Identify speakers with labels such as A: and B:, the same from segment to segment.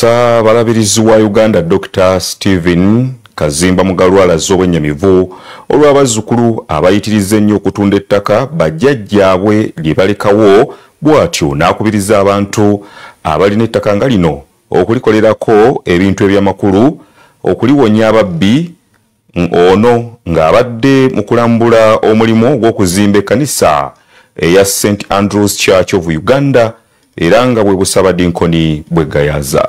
A: Ssaabalabirizi wa Uganda Dr. Stephen Kazimba Mugalu alaze obwennyamivu olw'abazzukulu abayitiriza ennyo okutunda ettaka bajjajjaabwe lye balekawo, bw'atyo n'akubiriza abantu abalina ettaka nga lino okulikolerako ebintu eby'amakulu okuliwonya ababbi. Ono ng'abadde mu kulambula omulimu gw'okuzimba ekkanisa eya St. Andrew's Church of Uganda era nga bwe busabadinkoni bwegayaza.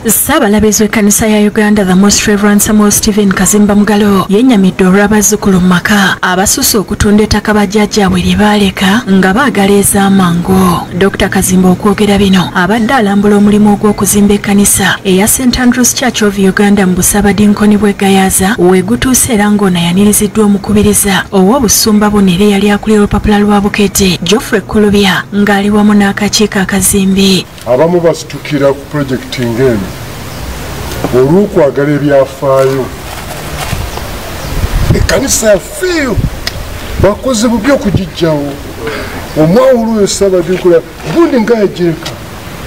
B: Ssaabalabirizi w'ekkanisa ya Uganda the Most Reverend Stephen Kazimba Mugalu yennyamidde olw'abazzukulu mu maka abasusse okutunda ettaka bajjajjaabwe lye baaleka nga baagala ez'amangu. Dr. Kazimba okwogera bino abadde alambula omulimu ogw'okuzimba ekkanisa eya St. Andrew's Church of Uganda mu busabadinkoni bwegayaza we gutuuse era ng'ono yaniriziddwa omukubiriza ow'obusumba Bunere yali akulira olupapula lwa Bukedde Kulubya ng'ali wamu n'akakiiko akazimbi.
C: Abamu basitukira ku projekiti ng'eno olw'okwagala ebyafaayo. Ekkanisa yafeeyo bakoze bubi okugijjawo. Omwawulu oyo Ssaabalabirizi gundi nga yagireka,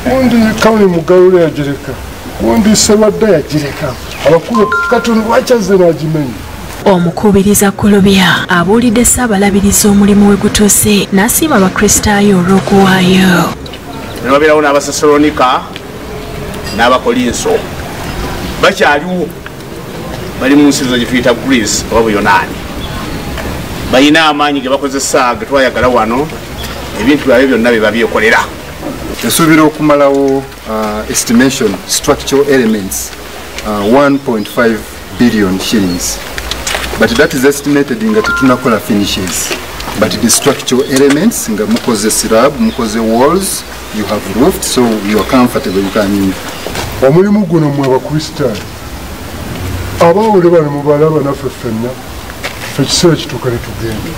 C: gundi Kawuni Mugalu yagireka, gundi Sserwadda yagireka. Abakulu katono lwaki azze n'agimenya?
B: Omukubiriza Kulubya abuulidde Ssaabalabirizi omulimu we gutuuse n'asiima Abakristaayo olw'okuwaayo.
D: Nobeerawo n'Abasesalonika n'Abakolinso bakyaliwo bali mu nsi gye tuyita Greece oba Buyonaani. Balina amaanyi ge bakozesa ge twayagala wano ebintu byabwe byonna bye babyekolera.
E: Esuubira okumalawo estimation structural elements 1.5 billion shillings. But that is estimated nga tetunakola finishes. But the structural elements nga mukoze slab, mukoze walls, you have roofed, so you are comfortable, you can live.
C: Omulimu guno mwe Abakristaayo abawule bano mubalaba naffe ffenna ffe ekiseera kituuka ne tugenda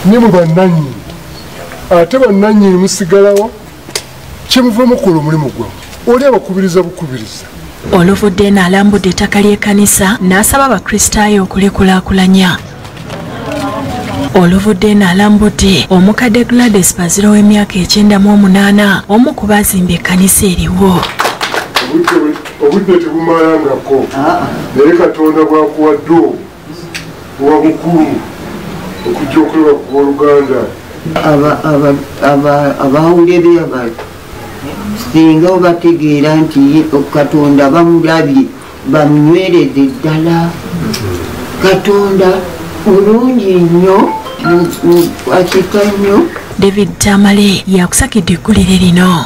C: ne mu bannannyini ate bannannyini musigalawo kyemuva mukola omulimu gwammwe oli abakubiriza bukubiriza.
B: Oluvudde n'alambudde ettaka ly'ekkanisa n'asaba Abakristaayo okulikulaakulanya. Oluvudde n'alambudde omukadde Gladys Bazira w'emyaka 98 omu ku baazimba ekkanisa eriwo.
C: Obudde tebumalangako naye Katonda bw'akuwadde owa mukulu okujja okulaba ku Oluganda.
F: Abawulire abantu singa obategeera nti Katonda bamulabye bamunywereze ddala. Katonda mulungi nnyo akika nnyo.
B: David Tamale yakusakidde eggulire lino.